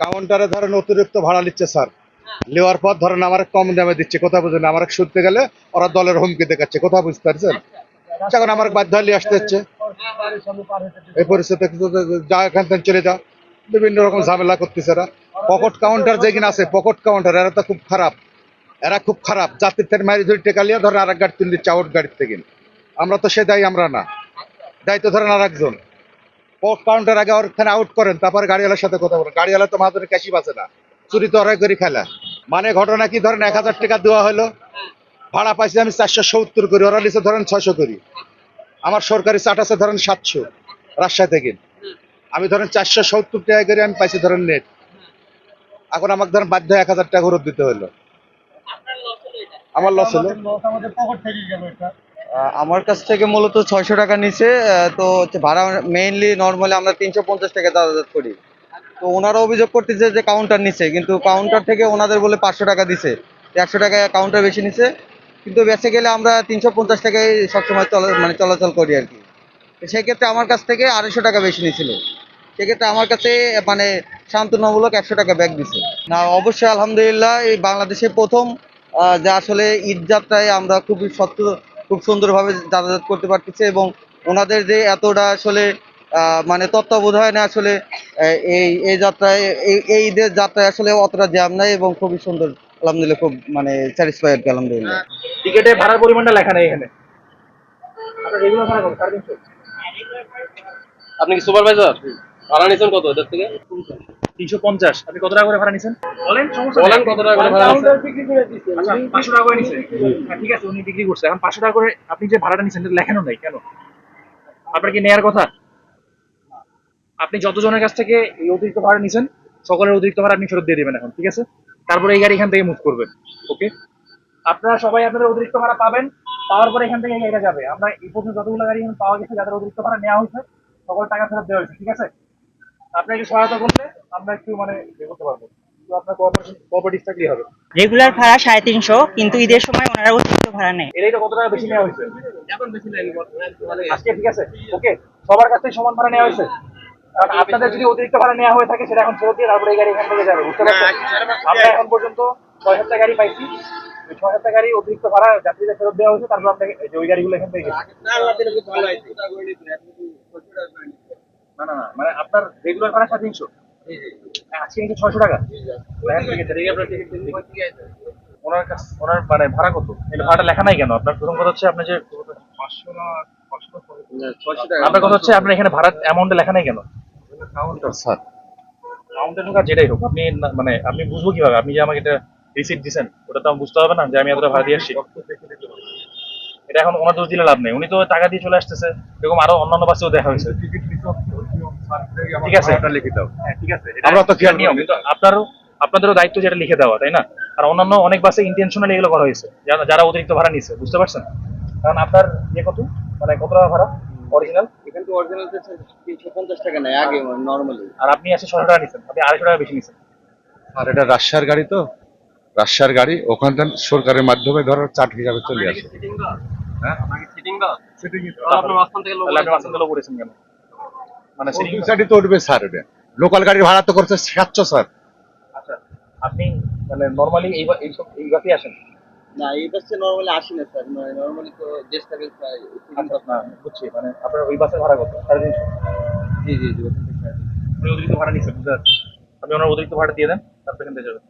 কাউন্টারে ধরেন অতিরিক্ত ভাড়া নিচ্ছে স্যার, নেওয়ার পর ধরেন আমার কম দামে দিচ্ছে, কথা বুঝেন, আমার শুনতে গেলে ওরা দলের হুমকি দেখাচ্ছে, কথা বুঝতে পারছেন। এখন আমার বাধ্য হলে আসতে হচ্ছে, এই পরিস্থিতি যা এখান থেকে চলে যা, বিভিন্ন রকম ঝামেলা করতেছে এরা। পকেট কাউন্টার যে কিনা আছে, পকেট কাউন্টার এরা তো খুব খারাপ, এরা খুব খারাপ। যাত্রীর থেকে মারি ধরে টেকা লিয়ে ধরেন আর এক গাড়ি তুলে দিচ্ছে, আউট গাড়ির থেকে। আমরা তো সে দায়ী আমরা না, দায়িত্ব ধরেন আর একজন। পকেট কাউন্টার আগে ওখানে আউট করেন, তারপর গাড়িওয়ালার সাথে কথা বলেন। গাড়িওয়ালা তো মাঝে ক্যাশই বাঁচে না, চুরি তো অরাই করে খেলা। মানে ঘটনা কি, ধরেন 1000 টাকা দেওয়া হলো, ভাড়া পাইছি আমি 470 করি, ওরা নিচে ধরেন 600 করি। আমার সরকারি চাট আছে ধরেন 700 রাজশাহী থেকে, আমি ধরেন 470 টাকা করে আমি পাইছি ধরেন নেট। এখন আমাকে ধরেন বাধ্য 1000 টাকা ঘুরত দিতে হলো। আমার লস হলো। আমার কাছ থেকে মূলত 600 টাকা নিচে। তো হচ্ছে ভাড়া মেইনলি নর্মালি আমরা 350 টাকা যাতায়াত করি। তো ওনারা অভিযোগ করতেছে যে কাউন্টার নিচ্ছে, কিন্তু কাউন্টার থেকে ওনাদের বলে 500 টাকা দিছে, 100 টাকা কাউন্টার বেশি নিছে। কিন্তু বেঁচে গেলে আমরা 350 টাকায় সবসময় চলাচল করি আর কি। তো সেক্ষেত্রে আমার কাছ থেকে 250 টাকা বেশি নিছিল। সেক্ষেত্রে আমার কাছে মানে সান্ত্বনামূলক 100 টাকা ব্যাগ দিছে। না, অবশ্যই আলহামদুলিল্লাহ, এই বাংলাদেশে প্রথম যে আসলে ঈদ যাত্রায় আমরা খুব সুন্দরভাবে যাতায়াত করতে পারতেছি, এবং ওনাদের যে এতটা আসলে মানে তত্ত্বাবধানে আসলে এই এই যাত্রায় এই ঈদের যাত্রায় আসলে অতটা জ্যাম নাই, এবং খুবই সুন্দর। আলহামদুলিল্লাহ, খুব মানে স্যাটিসফাইড আলহামদুলিল্লাহ। টিকেটে ভাড়ার পরিমাণটা লেখা নেই এখানে। আপনার রেগুলার ভাড়া কত? 350। আপনি কি সুপারভাইজার? ভাড়া নিছেন কত এদের থেকে? 350। আপনি কত টাকা করে ভাড়া নিছেন বলেন, সমস্যা বলেন নেই। কত টাকা করে ভাড়া নিছেন? আচ্ছা, 500 টাকা করে নিছে। হ্যাঁ, ঠিক আছে, উনি বিক্রি করছে। এখন 500 টাকা করে আপনি যে ভাড়াটা নিছেন এটা লেখানো নাই কেন? আপনার কি নেয়ার কথা? আপনি যতজনের কাছ থেকে এই অতিরিক্ত ভাড়া নিছেন, সকলের অতিরিক্ত ভাড়া আপনি ফেরত দিয়ে দিবেন এখন, ঠিক আছে? তারপরে এই গাড়ি এখান থেকে মুভ করবে। ওকে, আপনারা সবাই আপনাদের অতিরিক্ত ভাড়া পাবেন। পাওয়ার পরে এখান থেকে এই গাড়িটা যাবে। আমরা এই পর্যন্ত যতগুলো গাড়ি এখানে পাওয়া গেছে, যাদের অতিরিক্ত ভাড়া নেওয়া হয়েছে, সকল টাকা ফেরত দেওয়া হয়েছে, ঠিক আছে? আপনি একটু সহায়তা করলে আমরা একটু মানে ইয়ে করতে পারবো, তো আপনার কোঅপারেটিভ থাকলেই হবে। রেগুলার ভাড়া 350, কিন্তু ঈদের সময় ওনারা অতিরিক্ত ভাড়া নেয়। এটাই তো কত টাকা বেশি নেওয়া হয়েছে আজকে, ঠিক আছে? ওকে, সবার কাছ থেকে সমান ভাড়া নেওয়া হয়েছে। কারণ আপনাদের যদি অতিরিক্ত ভাড়া নেওয়া হয়ে থাকে, সেটা এখন ফেরত দিয়ে তারপরে এই গাড়ি এখান থেকে যাবে, বুঝতে পারছেন? আমরা এখন পর্যন্ত 6-7টা গাড়ি পাইছি। ওই 6-7টা গাড়ি অতিরিক্ত ভাড়া যাত্রীদের ফেরত দেওয়া হয়েছে, তারপর আপনাকে ওই গাড়িগুলো এখান থেকে গেছে। না না না, মানে আপনার রেগুলার ভাড়া 350, আজকে কিন্তু 600 টাকা। দেখেন ঠিক আছে, রেগুলার টিকিট ওনার কাছে, ওনার মানে ভাড়া কত? এটা ভাড়াটা লেখা নাই কেন? আপনার প্রথম কথা হচ্ছে আপনি যে 500 না 500 টাকা, আপনার কথা হচ্ছে আপনার এখানে ভাড়া অ্যামাউন্টে লেখা নাই কেন? কাউন্টার স্যার, কাউন্টার হোক আর যেটাই হোক, আপনি মানে আমি বুঝবো কিভাবে? আপনি যে আমাকে এটা রিসিট দিচ্ছেন, ওটা তো আমি বুঝতে হবে না যে আমি এতটা ভাড়া দিয়ে আসছি? এটা এখন ওনার দোষ দিলে লাভ নেই, উনি তো টাকা দিয়ে চলে আসতেছে। এরকম আরো অন্যান্য বাসেও দেখা হয়েছে, ঠিক আছে? লিখে দাও। হ্যাঁ, ঠিক আছে, আমরা তো খেয়াল নিয়ম, কিন্তু আপনাদেরও দায়িত্ব যেটা লিখে দেওয়া, তাই না? আর অন্যান্য অনেক বাসে ইন্টেনশনালি এগুলো করা হয়েছে, যারা অতিরিক্ত ভাড়া নিচ্ছে, বুঝতে পারছেন? কারণ আপনার ইয়ে কত, মানে কত টাকা ভাড়া অরিজিনাল? এখান থেকে অরিজিনাল 350 টাকা নেয় আগে নর্মালি। আর আপনি আছে 600 টাকা নিচ্ছেন, আপনি 250 টাকা বেশি নিচ্ছেন। আর এটা রাজশাহীর গাড়ি, তো রাজশাহীর গাড়ি ওখান থেকে সরকারের মাধ্যমে ধরো চার্ট হিসাবে চলে আসে। হ্যাঁ, আপনাকে সিটিং দাও? আপনার মাঝখান থেকে লোক করেছেন কেন? মানে সিটিং সাইডে তো উঠবে স্যার, এটা লোকাল গাড়ির ভাড়া তো করছে 700 স্যার। আচ্ছা, আপনি মানে নরমালি এই বাসে আসেন? না, এই বাসে নর্মালি আসি না স্যার, নর্মালি তো দেশ থাকে প্রায়। আচ্ছা, না বুঝছি, মানে আপনার ওই বাসের ভাড়া কত? 350। জি জি জি। আপনি অতিরিক্ত ভাড়া নিচ্ছেন, বুঝতে পারছি। আপনি ওনার অতিরিক্ত ভাড়া দিয়ে দেন, তারপর এখান থেকে যাবেন।